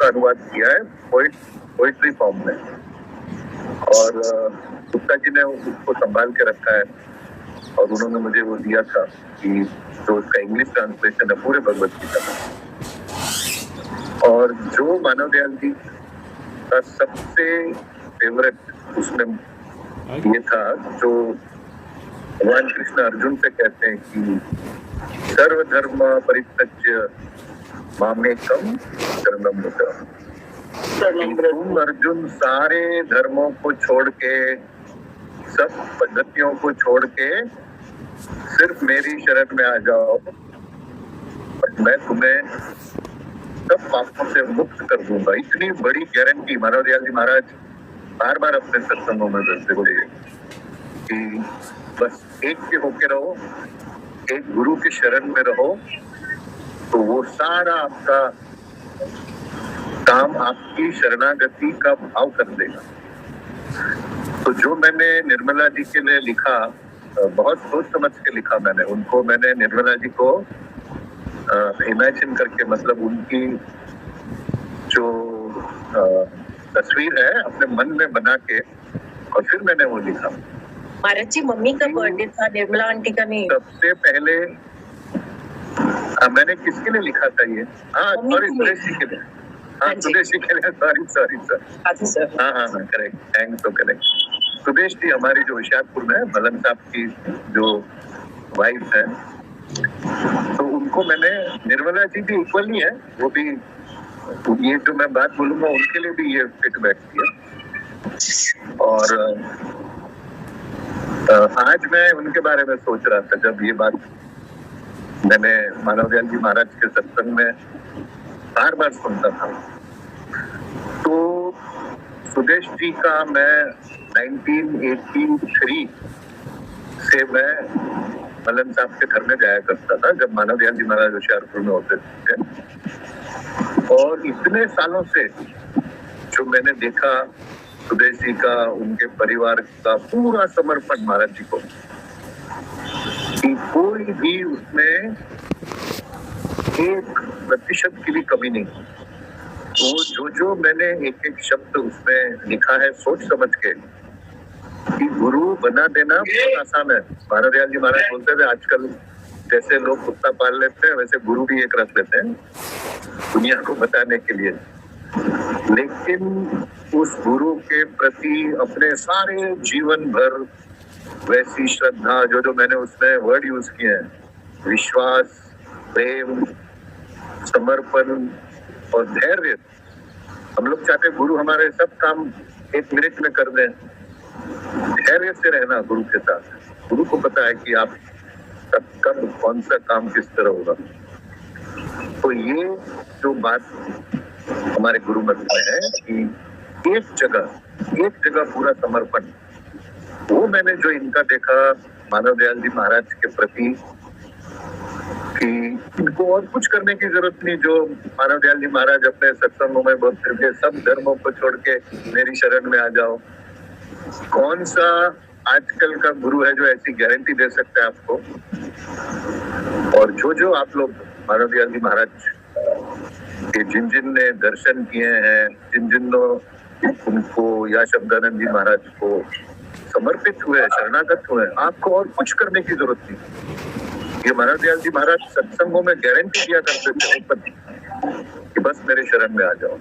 उसका अनुवाद किया है पोइट्री फॉर्म में, और गुप्ता जी ने उसको संभाल के रखा है और उन्होंने मुझे वो दिया था कि जो उसका इंग्लिश ट्रांसलेशन है पूरे भगवत गीता में। और जो मानव दयाल जी का सबसे फेवरेट उसमें ये था जो भगवान कृष्ण अर्जुन से कहते हैं कि सर्वधर्म परित्यज्य मामेकम शरणं व्रज। तुम अर्जुन सारे धर्मों को छोड़ के, सब पद्धतियों को छोड़ के सिर्फ मेरी शरण में आ जाओ और मैं तुम्हें सब पापों से मुक्त कर दूंगा। इतनी बड़ी गारंटी मानव दयाल जी महाराज बार बार अपने सत्संगों में बोलते थे कि बस एक के होके रहो, एक गुरु के शरण में रहो, तो वो सारा आपका काम आपकी शरणागति का भाव कर देगा। तो जो मैंने निर्मला जी के लिए लिखा, बहुत सोच समझ के लिखा मैंने उनको। मैंने निर्मला जी को इमेजिन करके, मतलब उनकी जो तस्वीर है अपने मन में बना के, और फिर मैंने वो लिखा। महाराज जी, मम्मी का बर्थडे था, निर्मला आंटी का नहीं। सबसे पहले मैंने किसके लिए लिखा था ये? हाँ, सॉरी, सुरेश जी के लिए। हाँ, सुरेश जी के लिए, सॉरी सर। हाँ, correct, thanks for correct. Suresh ji हमारी जो होशियारपुर में है, मलन साहब की जो वाइफ है, तो उनको मैंने, निर्मला जी भी इक्वली है, वो भी, ये जो मैं बात बोलूंगा उनके लिए भी ये फिट बैठती है। और आज मैं उनके बारे में सोच रहा था, जब ये बात मैंने मानव दयाल जी महाराज के सत्संग में बार बार सुनता था, तो सुदेश जी का मैं 1983 से मैं मलन साहब के घर में जाया करता था, जब मानव दयाल जी महाराज होशियारपुर में होते थे। और इतने सालों से जो मैंने देखा सुदेश जी का, उनके परिवार का पूरा समर्पण महाराज जी को, कि कोई भी उसमें 1% की भी कमी नहीं। तो जो मैंने एक एक शब्द उसमें लिखा है सोच समझ के, कि गुरु बना देना बहुत आसान है। मानव दयाल जी महाराज बोलते थे आजकल जैसे लोग कुत्ता पाल लेते हैं वैसे गुरु भी एक रख लेते हैं दुनिया को बताने के लिए। लेकिन उस गुरु के प्रति अपने सारे जीवन भर वैसी श्रद्धा, जो मैंने उसमें वर्ड यूज किए हैं, विश्वास, प्रेम, समर्पण और धैर्य। हम लोग चाहते गुरु हमारे सब काम 1 मिनट में कर दें। धैर्य से रहना गुरु के साथ। गुरु को पता है कि आप कब कौन सा काम किस तरह होगा। तो ये जो बात हमारे गुरु मत में है कि एक जगह पूरा समर्पण, वो मैंने जो इनका देखा मानव दयाल जी महाराज के प्रति, कि इनको और कुछ करने की जरूरत नहीं। जो मानव दयाल जी महाराज अपने सत्संगों में बोलते थे, सब धर्मों को छोड़ के मेरी शरण में आ जाओ। कौन सा आजकल का गुरु है जो ऐसी गारंटी दे सकता है आपको? और जो आप लोग मानव दयाल जी महाराज के जिन ने दर्शन किए हैं, जिन उनको या शब्दानंद जी महाराज को समर्पित हुए, शरणागत हुए, आपको और कुछ करने की जरूरत नहीं। ये मानव दयाल जी महाराज सत्संगों में गारंटी दिया करते थे कि बस मेरे शरण में आ जाओ।